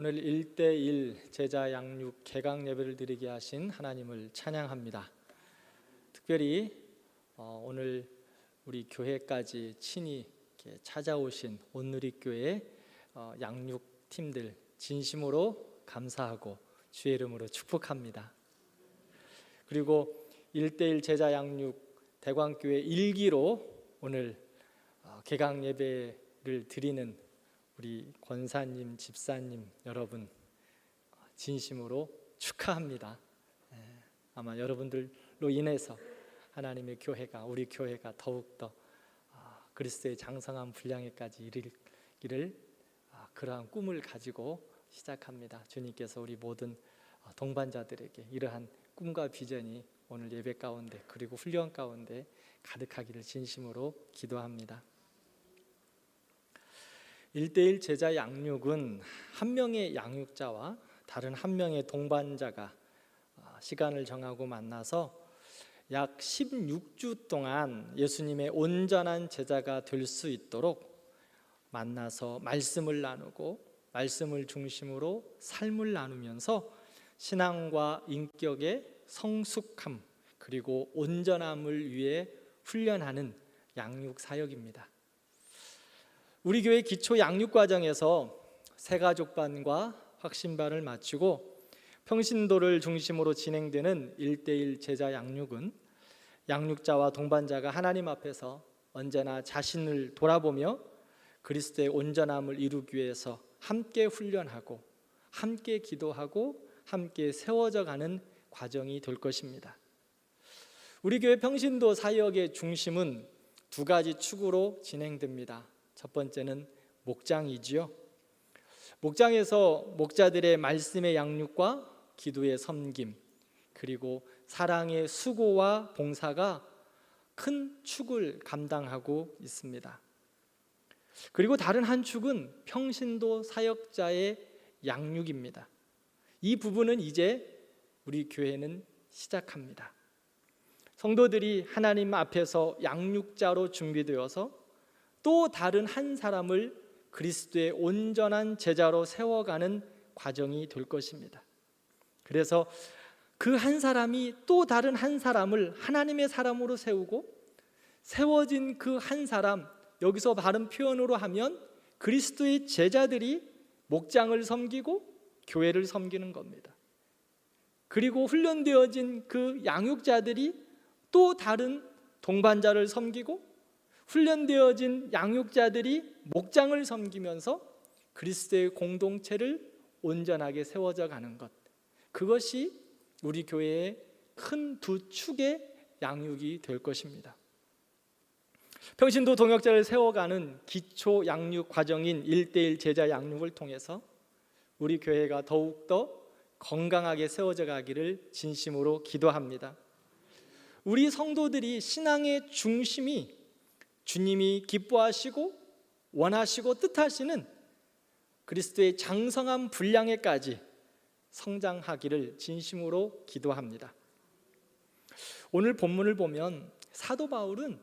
오늘 1대1 제자 양육 개강 예배를 드리게 하신 하나님을 찬양합니다. 특별히 오늘 우리 교회까지 친히 찾아오신 온누리교회 양육팀들 진심으로 감사하고 주의 이름으로 축복합니다. 그리고 1대1 제자 양육 대광교회 1기로 오늘 개강 예배를 드리는 우리 권사님, 집사님 여러분 진심으로 축하합니다. 아마 여러분들로 인해서 하나님의 교회가, 우리 교회가 더욱더 그리스도의 장성한 분량에까지 이르기를 그러한 꿈을 가지고 시작합니다. 주님께서 우리 모든 동반자들에게 이러한 꿈과 비전이 오늘 예배 가운데 그리고 훈련 가운데 가득하기를 진심으로 기도합니다. 1대1 제자 양육은 한 명의 양육자와 다른 한 명의 동반자가 시간을 정하고 만나서 약 16주 동안 예수님의 온전한 제자가 될 수 있도록 만나서 말씀을 나누고 말씀을 중심으로 삶을 나누면서 신앙과 인격의 성숙함 그리고 온전함을 위해 훈련하는 양육 사역입니다. 우리 교회 기초 양육 과정에서 새가족반과 확신반을 마치고 평신도를 중심으로 진행되는 1대1 제자 양육은 양육자와 동반자가 하나님 앞에서 언제나 자신을 돌아보며 그리스도의 온전함을 이루기 위해서 함께 훈련하고 함께 기도하고 함께 세워져 가는 과정이 될 것입니다. 우리 교회 평신도 사역의 중심은 두 가지 축으로 진행됩니다. 첫 번째는 목장이지요. 목장에서 목자들의 말씀의 양육과 기도의 섬김 그리고 사랑의 수고와 봉사가 큰 축을 감당하고 있습니다. 그리고 다른 한 축은 평신도 사역자의 양육입니다. 이 부분은 이제 우리 교회는 시작합니다. 성도들이 하나님 앞에서 양육자로 준비되어서 또 다른 한 사람을 그리스도의 온전한 제자로 세워가는 과정이 될 것입니다. 그래서 그 한 사람이 또 다른 한 사람을 하나님의 사람으로 세우고 세워진 그 한 사람, 여기서 바른 표현으로 하면 그리스도의 제자들이 목장을 섬기고 교회를 섬기는 겁니다. 그리고 훈련되어진 그 양육자들이 또 다른 동반자를 섬기고 훈련되어진 양육자들이 목장을 섬기면서 그리스도의 공동체를 온전하게 세워져 가는 것, 그것이 우리 교회의 큰 두 축의 양육이 될 것입니다. 평신도 동역자를 세워가는 기초 양육 과정인 1대1 제자 양육을 통해서 우리 교회가 더욱더 건강하게 세워져 가기를 진심으로 기도합니다. 우리 성도들이 신앙의 중심이 주님이 기뻐하시고 원하시고 뜻하시는 그리스도의 장성한 분량에까지 성장하기를 진심으로 기도합니다. 오늘 본문을 보면 사도 바울은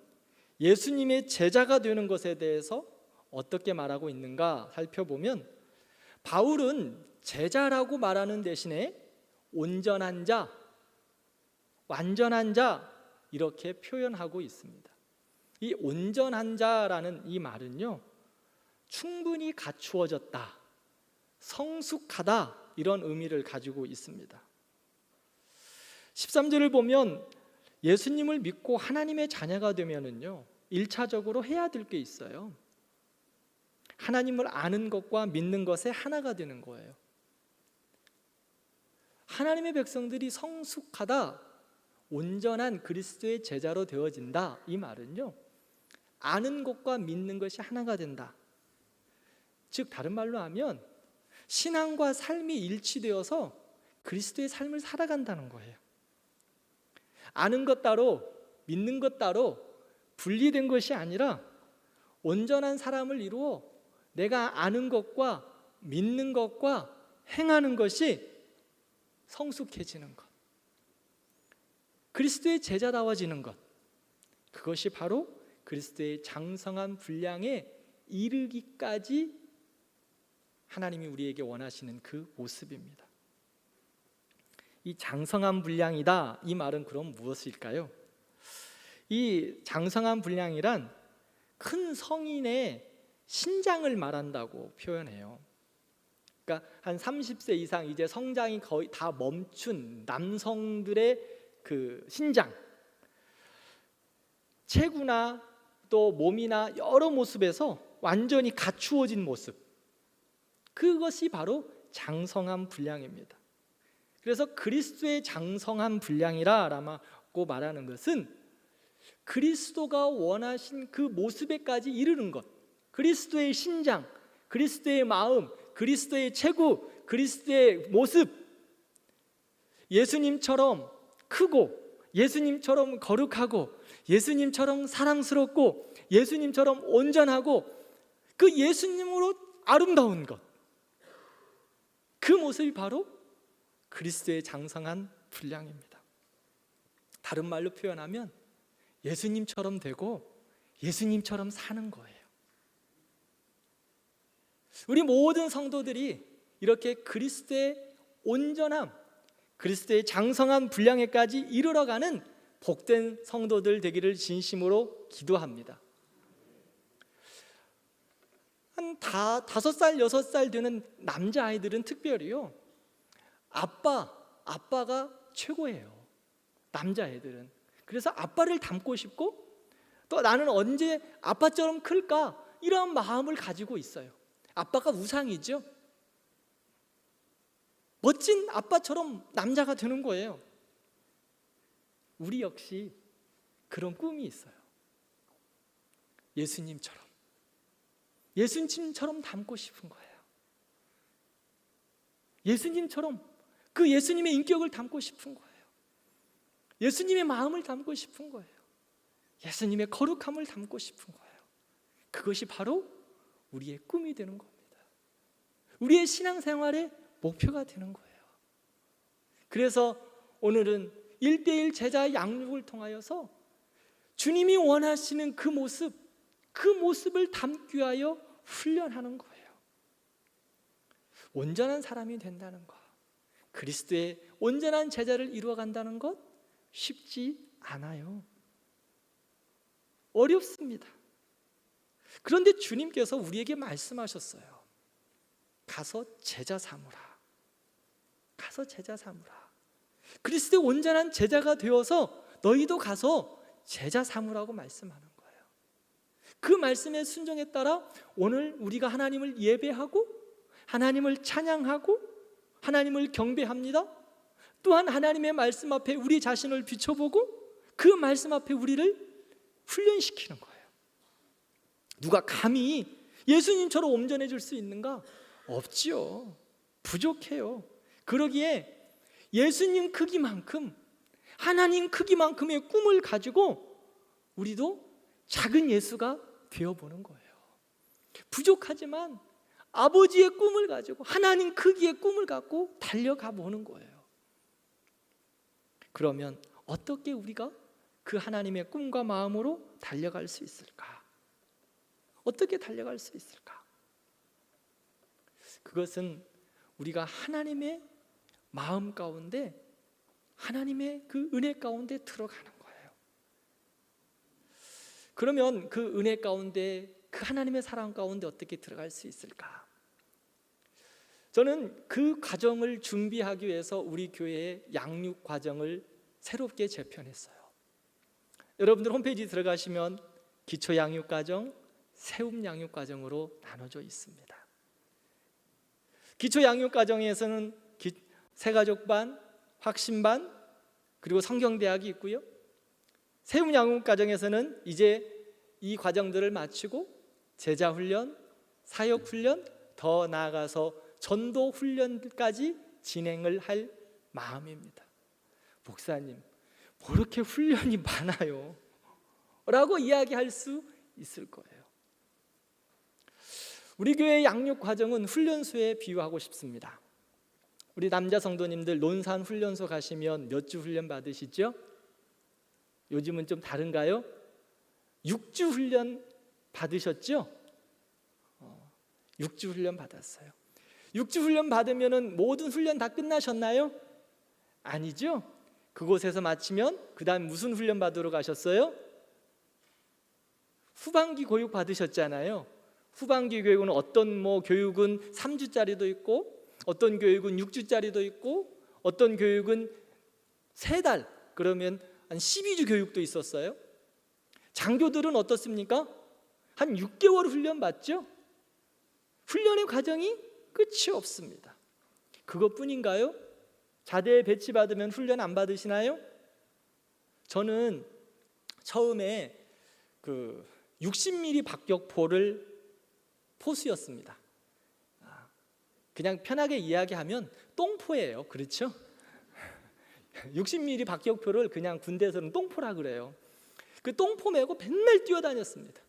예수님의 제자가 되는 것에 대해서 어떻게 말하고 있는가 살펴보면 바울은 제자라고 말하는 대신에 온전한 자, 완전한 자 이렇게 표현하고 있습니다. 이 온전한 자라는 이 말은요, 충분히 갖추어졌다, 성숙하다 이런 의미를 가지고 있습니다. 13절을 보면 예수님을 믿고 하나님의 자녀가 되면은요 1차적으로 해야 될 게 있어요. 하나님을 아는 것과 믿는 것에 하나가 되는 거예요. 하나님의 백성들이 성숙하다, 온전한 그리스도의 제자로 되어진다 이 말은요 아는 것과 믿는 것이 하나가 된다. 즉 다른 말로 하면 신앙과 삶이 일치되어서 그리스도의 삶을 살아간다는 거예요. 아는 것 따로 믿는 것 따로 분리된 것이 아니라 온전한 사람을 이루어 내가 아는 것과 믿는 것과 행하는 것이 성숙해지는 것, 그리스도의 제자다워지는 것, 그것이 바로 그리스도의 장성한 분량에 이르기까지 하나님이 우리에게 원하시는 그 모습입니다. 이 장성한 분량이다, 이 말은 그럼 무엇일까요? 이 장성한 분량이란 큰 성인의 신장을 말한다고 표현해요. 그러니까 한 30세 이상 이제 성장이 거의 다 멈춘 남성들의 그 신장, 체구나 또 몸이나 여러 모습에서 완전히 갖추어진 모습, 그것이 바로 장성한 분량입니다. 그래서 그리스도의 장성한 분량이라고 말하는 것은 그리스도가 원하신 그 모습에까지 이르는 것, 그리스도의 신장, 그리스도의 마음, 그리스도의 체구, 그리스도의 모습, 예수님처럼 크고 예수님처럼 거룩하고 예수님처럼 사랑스럽고 예수님처럼 온전하고 그 예수님으로 아름다운 것, 그 모습이 바로 그리스도의 장성한 분량입니다. 다른 말로 표현하면 예수님처럼 되고 예수님처럼 사는 거예요. 우리 모든 성도들이 이렇게 그리스도의 온전함, 그리스도의 장성한 분량에까지 이르러가는 복된 성도들 되기를 진심으로 기도합니다. 한 5살, 6살 되는 남자아이들은 특별히요, 아빠가 최고예요. 남자애들은. 그래서 아빠를 닮고 싶고 또 나는 언제 아빠처럼 클까, 이런 마음을 가지고 있어요. 아빠가 우상이죠. 멋진 아빠처럼 남자가 되는 거예요. 우리 역시 그런 꿈이 있어요. 예수님처럼 닮고 싶은 거예요. 예수님처럼 그 예수님의 인격을 담고 싶은 거예요. 예수님의 마음을 담고 싶은 거예요. 예수님의 거룩함을 담고 싶은 거예요. 그것이 바로 우리의 꿈이 되는 겁니다. 우리의 신앙생활의 목표가 되는 거예요. 그래서 오늘은 1:1 제자 양육을 통하여서 주님이 원하시는 그 모습을 담기 위하여 훈련하는 거예요. 온전한 사람이 된다는 것, 그리스도의 온전한 제자를 이루어간다는 것 쉽지 않아요. 어렵습니다. 그런데 주님께서 우리에게 말씀하셨어요. 가서 제자 삼으라. 가서 제자 삼으라. 그리스도의 온전한 제자가 되어서 너희도 가서 제자 삼으라고 말씀하는 거예요. 그 말씀에 순종에 따라 오늘 우리가 하나님을 예배하고 하나님을 찬양하고 하나님을 경배합니다. 또한 하나님의 말씀 앞에 우리 자신을 비춰보고 그 말씀 앞에 우리를 훈련시키는 거예요. 누가 감히 예수님처럼 온전해질 수 있는가? 없지요. 부족해요. 그러기에 예수님 크기만큼, 하나님 크기만큼의 꿈을 가지고 우리도 작은 예수가 되어보는 거예요. 부족하지만 아버지의 꿈을 가지고 하나님 크기의 꿈을 갖고 달려가 보는 거예요. 그러면 어떻게 우리가 그 하나님의 꿈과 마음으로 달려갈 수 있을까? 어떻게 달려갈 수 있을까? 그것은 우리가 하나님의 마음 가운데, 하나님의 그 은혜 가운데 들어가는 거예요. 그러면 그 은혜 가운데, 그 하나님의 사랑 가운데 어떻게 들어갈 수 있을까? 저는 그 과정을 준비하기 위해서 우리 교회의 양육 과정을 새롭게 재편했어요. 여러분들 홈페이지 들어가시면 기초 양육 과정, 세움 양육 과정으로 나눠져 있습니다. 기초 양육 과정에서는 새가족반, 확신반, 그리고 성경대학이 있고요. 세움 양육 과정에서는 이제 이 과정들을 마치고 제자 훈련, 사역 훈련, 더 나아가서 전도 훈련까지 진행을 할 마음입니다. 목사님, 뭐 이렇게 훈련이 많아요? 라고 이야기할 수 있을 거예요. 우리 교회 양육 과정은 훈련소에 비유하고 싶습니다. 우리 남자 성도님들 논산 훈련소 가시면 몇 주 훈련 받으시죠? 요즘은 좀 다른가요? 6주 훈련 받으셨죠? 6주 훈련 받았어요. 6주 훈련 받으면은 모든 훈련 다 끝나셨나요? 아니죠. 그곳에서 마치면 그 다음 무슨 훈련 받으러 가셨어요? 후반기 교육 받으셨잖아요. 후반기 교육은 어떤 교육은 3주짜리도 있고, 어떤 교육은 6주짜리도 있고, 어떤 교육은 3달, 그러면 한 12주 교육도 있었어요. 장교들은 어떻습니까? 한 6개월 훈련 받죠? 훈련의 과정이 끝이 없습니다. 그것뿐인가요? 자대에 배치받으면 훈련 안 받으시나요? 저는 처음에 60mm 박격포를 포수였습니다. 그냥 편하게 이야기하면 똥포예요. 그렇죠? 60mm 박격포를 그냥 군대에서는 똥포라 그래요. 그 똥포 메고 맨날 뛰어다녔습니다.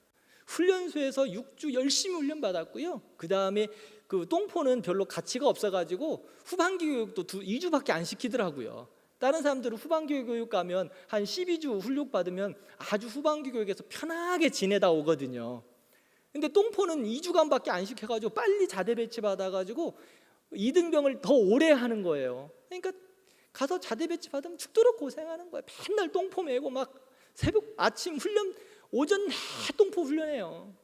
훈련소에서 6주 열심히 훈련 받았고요. 그 다음에 그 똥포는 별로 가치가 없어가지고 후반기 교육도 2주밖에 안 시키더라고요. 다른 사람들은 후반기 교육 가면 한 12주 훈련 받으면 아주 후반기 교육에서 편하게 지내다 오거든요. 근데 똥포는 2주간밖에 안 시켜가지고 빨리 자대 배치 받아가지고 이등병을 더 오래 하는 거예요. 그러니까 가서 자대 배치 받으면 죽도록 고생하는 거예요. 맨날 똥포 메고 막 새벽 아침 훈련 오전 내 똥포 훈련해요.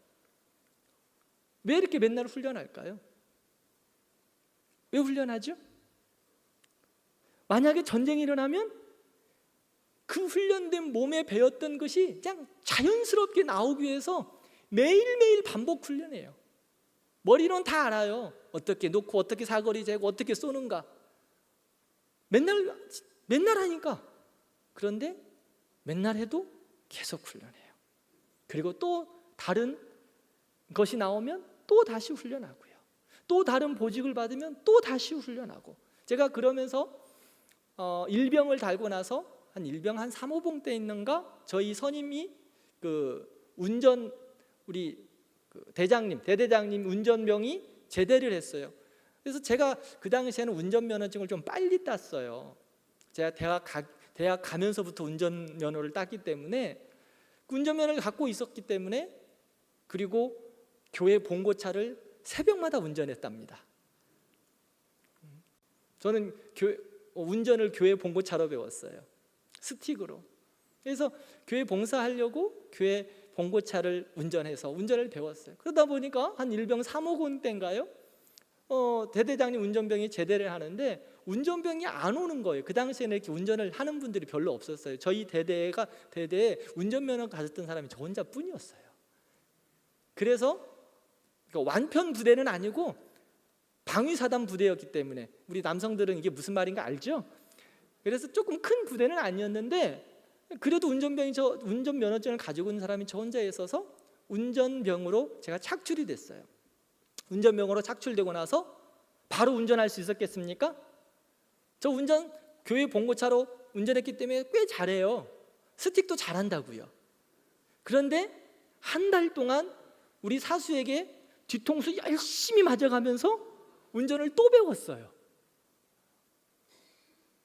왜 이렇게 맨날 훈련할까요? 왜 훈련하죠? 만약에 전쟁이 일어나면 그 훈련된 몸에 배웠던 것이 그냥 자연스럽게 나오기 위해서 매일매일 반복 훈련해요. 머리로는 다 알아요. 어떻게 놓고 어떻게 사거리 재고 어떻게 쏘는가. 맨날 하니까. 그런데 맨날 해도 계속 훈련해요. 그리고 또 다른 것이 나오면 또 다시 훈련하고요. 또 다른 보직을 받으면 또 다시 훈련하고. 제가 그러면서 일병을 달고 나서 한 일병 한 3호봉 때 있는가 저희 선임이 우리 대대장님 운전병이 제대를 했어요. 그래서 제가 그 당시에는 운전면허증을 좀 빨리 땄어요. 제가 대학 가면서부터 운전면허를 땄기 때문에 운전면허를 갖고 있었기 때문에, 그리고 교회 봉고차를 새벽마다 운전했답니다. 저는 운전을 교회 봉고차로 배웠어요. 스틱으로. 그래서 교회 봉사하려고 교회 봉고차를 운전해서 운전을 배웠어요. 그러다 보니까 한 일병 3호군 때인가요? 대대장님 운전병이 제대를 하는데 운전병이 안 오는 거예요. 그 당시에는 이렇게 운전을 하는 분들이 별로 없었어요. 저희 대대에 운전면허 가졌던 사람이 저 혼자뿐이었어요. 그래서 완편 부대는 아니고 방위사단 부대였기 때문에, 우리 남성들은 이게 무슨 말인가 알죠? 그래서 조금 큰 부대는 아니었는데 그래도 운전면허증을 가지고 있는 사람이 저 혼자 있어서 운전병으로 제가 착출이 됐어요. 운전병으로 착출되고 나서 바로 운전할 수 있었겠습니까? 저 교회 봉고차로 운전했기 때문에 꽤 잘해요. 스틱도 잘한다고요. 그런데 한 달 동안 우리 사수에게 뒤통수 열심히 맞아가면서 운전을 또 배웠어요.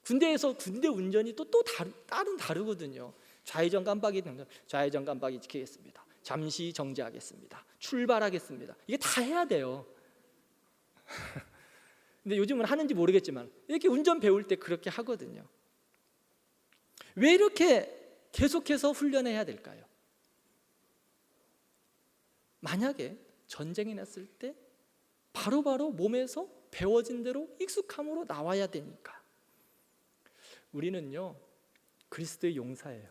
군대 운전이 또 다르거든요. 좌회전 깜빡이 지키겠습니다. 잠시 정지하겠습니다. 출발하겠습니다. 이게 다 해야 돼요. 근데 요즘은 하는지 모르겠지만 이렇게 운전 배울 때 그렇게 하거든요. 왜 이렇게 계속해서 훈련해야 될까요? 만약에 전쟁이 났을 때 바로바로 몸에서 배워진 대로 익숙함으로 나와야 되니까. 우리는요 그리스도의 용사예요.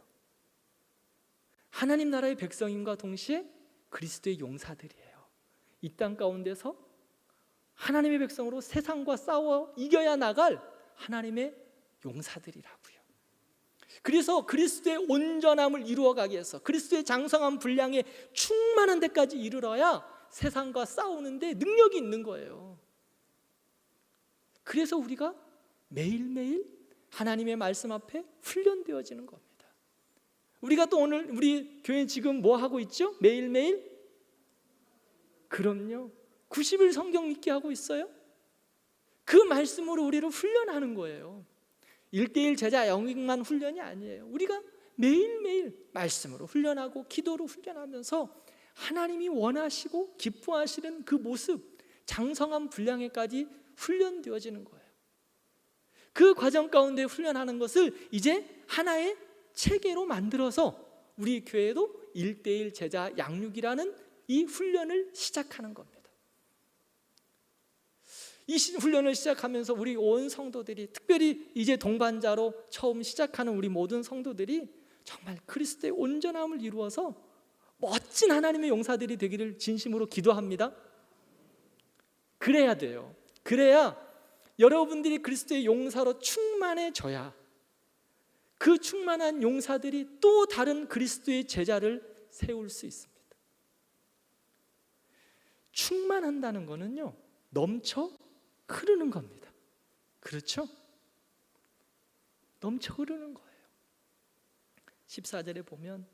하나님 나라의 백성임과 동시에 그리스도의 용사들이에요. 이 땅 가운데서 하나님의 백성으로 세상과 싸워 이겨야 나갈 하나님의 용사들이라고요. 그래서 그리스도의 온전함을 이루어가기 위해서 그리스도의 장성한 분량에 충만한 데까지 이르러야 세상과 싸우는데 능력이 있는 거예요. 그래서 우리가 매일매일 하나님의 말씀 앞에 훈련되어지는 겁니다. 우리가 또 오늘 우리 교회 지금 뭐 하고 있죠? 매일매일? 그럼요. 90일 성경 읽기 하고 있어요. 그 말씀으로 우리를 훈련하는 거예요. 1:1 제자 영역만 훈련이 아니에요. 우리가 매일매일 말씀으로 훈련하고 기도로 훈련하면서 하나님이 원하시고 기뻐하시는 그 모습, 장성한 분량에까지 훈련되어지는 거예요. 그 과정 가운데 훈련하는 것을 이제 하나의 체계로 만들어서 우리 교회도 1:1 제자 양육이라는 이 훈련을 시작하는 겁니다. 이 훈련을 시작하면서 우리 온 성도들이, 특별히 이제 동반자로 처음 시작하는 우리 모든 성도들이 정말 그리스도의 온전함을 이루어서 멋진 하나님의 용사들이 되기를 진심으로 기도합니다. 그래야 돼요. 그래야 여러분들이 그리스도의 용사로 충만해져야 그 충만한 용사들이 또 다른 그리스도의 제자를 세울 수 있습니다. 충만한다는 거는요, 넘쳐 흐르는 겁니다. 그렇죠? 넘쳐 흐르는 거예요. 14절에 보면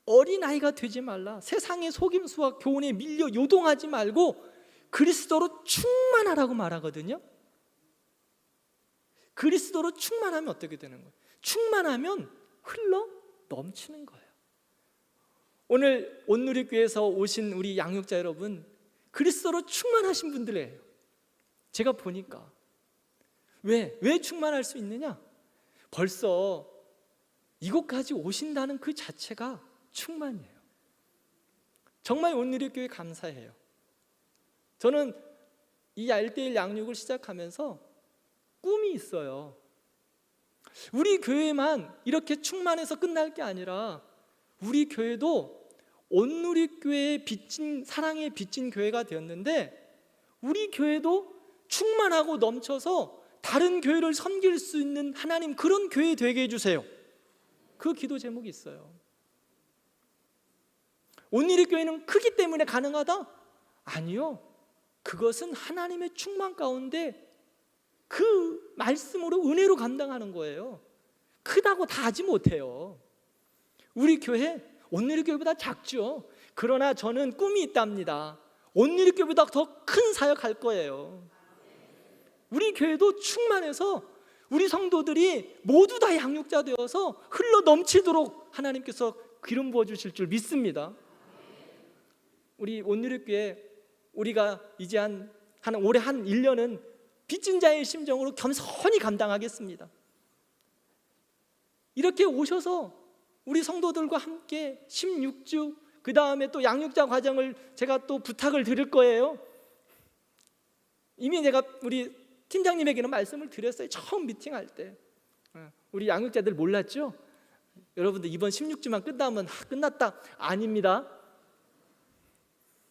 어린아이가 되지 말라, 세상의 속임수와 교훈에 밀려 요동하지 말고 그리스도로 충만하라고 말하거든요. 그리스도로 충만하면 어떻게 되는 거예요? 충만하면 흘러 넘치는 거예요. 오늘 온누리교회에서 오신 우리 양육자 여러분, 그리스도로 충만하신 분들이에요. 제가 보니까 왜 충만할 수 있느냐? 벌써 이곳까지 오신다는 그 자체가 충만이에요. 정말 온누리교회 감사해요. 저는 이 1:1 양육을 시작하면서 꿈이 있어요. 우리 교회만 이렇게 충만해서 끝날 게 아니라 우리 교회도 온누리교회의 빚진, 사랑에 빚진 교회가 되었는데 우리 교회도 충만하고 넘쳐서 다른 교회를 섬길 수 있는 하나님, 그런 교회 되게 해주세요. 그 기도 제목이 있어요. 온누리교회는 크기 때문에 가능하다? 아니요. 그것은 하나님의 충만 가운데 그 말씀으로 은혜로 감당하는 거예요. 크다고 다 하지 못해요. 우리 교회 온누리교회보다 작죠. 그러나 저는 꿈이 있답니다. 온누리교회보다 더 큰 사역할 거예요. 우리 교회도 충만해서 우리 성도들이 모두 다 양육자 되어서 흘러 넘치도록 하나님께서 기름 부어주실 줄 믿습니다. 우리 온누리교회, 우리가 이제 올해 한 1년은 빚진 자의 심정으로 겸손히 감당하겠습니다. 이렇게 오셔서 우리 성도들과 함께 16주, 그 다음에 또 양육자 과정을 제가 또 부탁을 드릴 거예요. 이미 제가 우리 팀장님에게는 말씀을 드렸어요. 처음 미팅할 때. 우리 양육자들 몰랐죠? 여러분들 이번 16주만 끝나면 끝났다. 아닙니다.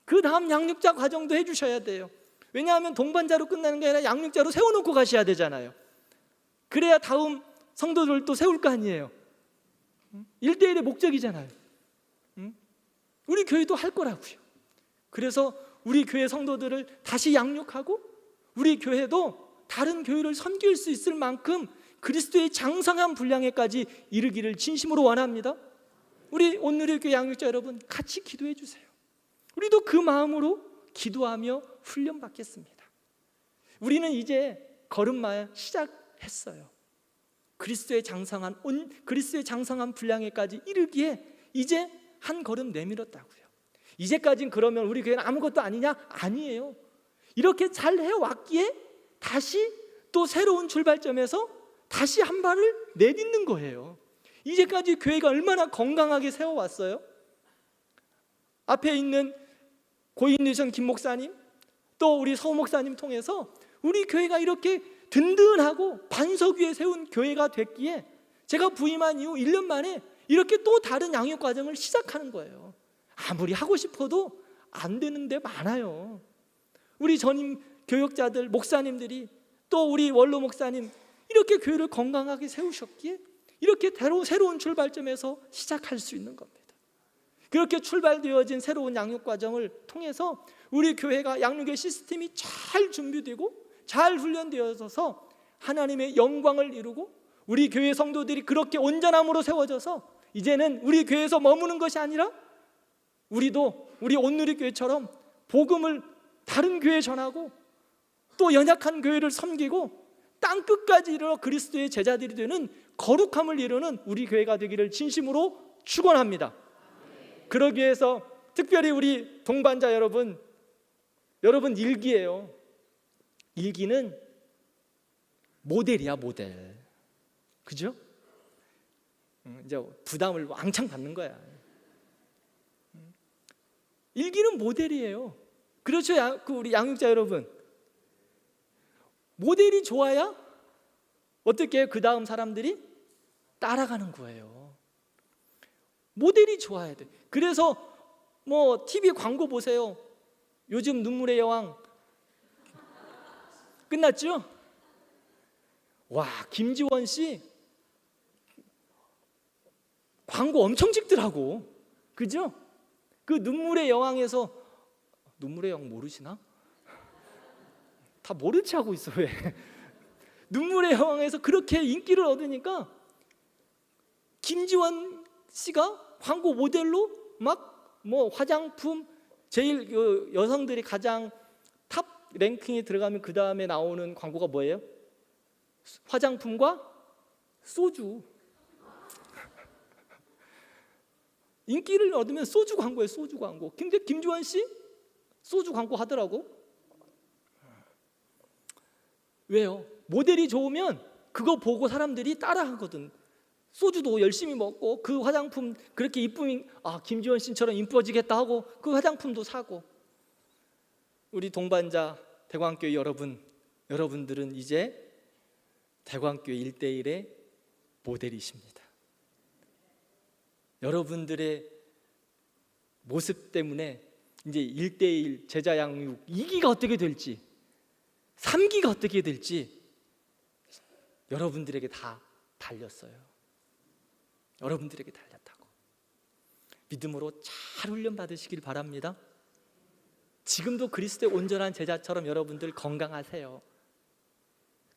그 다음 양육자 과정도 해주셔야 돼요. 왜냐하면 동반자로 끝나는 게 아니라 양육자로 세워놓고 가셔야 되잖아요. 그래야 다음 성도들도 세울 거 아니에요. 1:1의 목적이잖아요. 우리 교회도 할 거라고요. 그래서 우리 교회 성도들을 다시 양육하고 우리 교회도 다른 교회를 섬길 수 있을 만큼 그리스도의 장성한 분량에까지 이르기를 진심으로 원합니다. 우리 온누리교회 양육자 여러분, 같이 기도해 주세요. 우리도 그 마음으로 기도하며 훈련받겠습니다. 우리는 이제 걸음마 시작했어요. 그리스도의 장성한 분량에까지 이르기에 이제 한 걸음 내밀었다고요. 이제까지는 그러면 우리 교회는 아무것도 아니냐? 아니에요. 이렇게 잘 해왔기에 다시 또 새로운 출발점에서 다시 한 발을 내딛는 거예요. 이제까지 교회가 얼마나 건강하게 세워왔어요. 앞에 있는 고인유선 김 목사님, 또 우리 서 목사님 통해서 우리 교회가 이렇게 든든하고 반석 위에 세운 교회가 됐기에 제가 부임한 이후 1년 만에 이렇게 또 다른 양육 과정을 시작하는 거예요. 아무리 하고 싶어도 안 되는 데 많아요. 우리 전임 교역자들, 목사님들이, 또 우리 원로 목사님, 이렇게 교회를 건강하게 세우셨기에 이렇게 새로운 출발점에서 시작할 수 있는 겁니다. 그렇게 출발되어진 새로운 양육 과정을 통해서 우리 교회가 양육의 시스템이 잘 준비되고 잘 훈련되어서 하나님의 영광을 이루고 우리 교회 성도들이 그렇게 온전함으로 세워져서 이제는 우리 교회에서 머무는 것이 아니라 우리도 우리 온누리교회처럼 복음을 다른 교회에 전하고 또 연약한 교회를 섬기고 땅끝까지 이르러 그리스도의 제자들이 되는 거룩함을 이루는 우리 교회가 되기를 진심으로 축원합니다. 그러기 위해서 특별히 우리 동반자 여러분, 여러분 일기예요. 일기는 모델이야, 모델. 그죠? 이제 부담을 왕창 받는 거야. 일기는 모델이에요. 그렇죠, 우리 양육자 여러분. 모델이 좋아야 어떻게 해요? 그 다음 사람들이 따라가는 거예요. 모델이 좋아야 돼. 그래서 뭐 TV 광고 보세요. 요즘 눈물의 여왕 끝났죠? 와, 김지원 씨 광고 엄청 찍더라고. 그죠? 그 눈물의 여왕에서, 눈물의 여왕 모르시나? 다 모른 체 하고 있어. 왜? 눈물의 여왕에서 그렇게 인기를 얻으니까 김지원 씨가 광고 모델로 막 뭐 화장품, 제일 여성들이 가장 탑 랭킹에 들어가면 그 다음에 나오는 광고가 뭐예요? 화장품과 소주. 인기를 얻으면 소주 광고예요. 소주 광고. 근데 김지원 씨 소주 광고 하더라고. 왜요? 모델이 좋으면 그거 보고 사람들이 따라하거든. 소주도 열심히 먹고 그 화장품 그렇게 이쁘면 김지원 씨처럼 이뻐지겠다 하고 그 화장품도 사고. 우리 동반자 대광교회 여러분들은 이제 대광교회 1대1의 모델이십니다. 여러분들의 모습 때문에 이제 1대1 제자 양육 2기가 어떻게 될지, 3기가 어떻게 될지 여러분들에게 다 달렸어요. 여러분들에게 달렸다고. 믿음으로 잘 훈련 받으시길 바랍니다. 지금도 그리스도의 온전한 제자처럼 여러분들 건강하세요.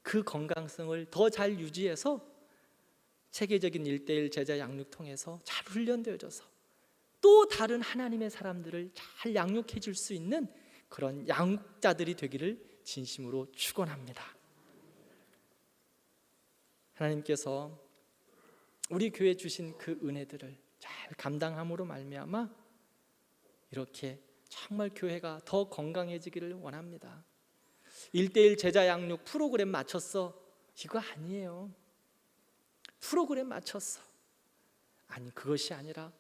그 건강성을 더 잘 유지해서 체계적인 1대1 제자 양육 통해서 잘 훈련되어져서 또 다른 하나님의 사람들을 잘 양육해 줄 수 있는 그런 양육자들이 되기를 진심으로 축원합니다. 하나님께서 우리 교회에 주신 그 은혜들을 잘 감당함으로 말미암아 이렇게 정말 교회가 더 건강해지기를 원합니다. 1대1 제자 양육 프로그램 맞췄어, 이거 아니에요. 프로그램 맞췄어, 아니, 그것이 아니라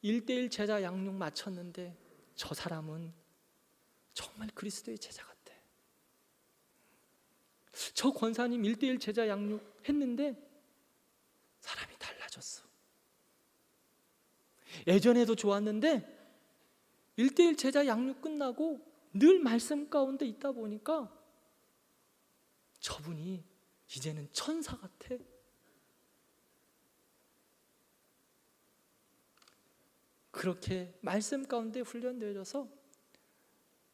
1대1 제자 양육 맞췄는데 저 사람은 정말 그리스도의 제자 같아. 저 권사님 1대1 제자 양육 했는데 사람이 달라졌어. 예전에도 좋았는데 1대1 제자 양육 끝나고 늘 말씀 가운데 있다 보니까 저분이 이제는 천사 같아. 그렇게 말씀 가운데 훈련되어져서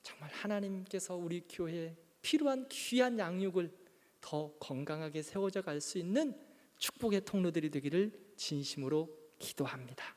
정말 하나님께서 우리 교회에 필요한 귀한 양육을 더 건강하게 세워져 갈 수 있는 축복의 통로들이 되기를 진심으로 기도합니다.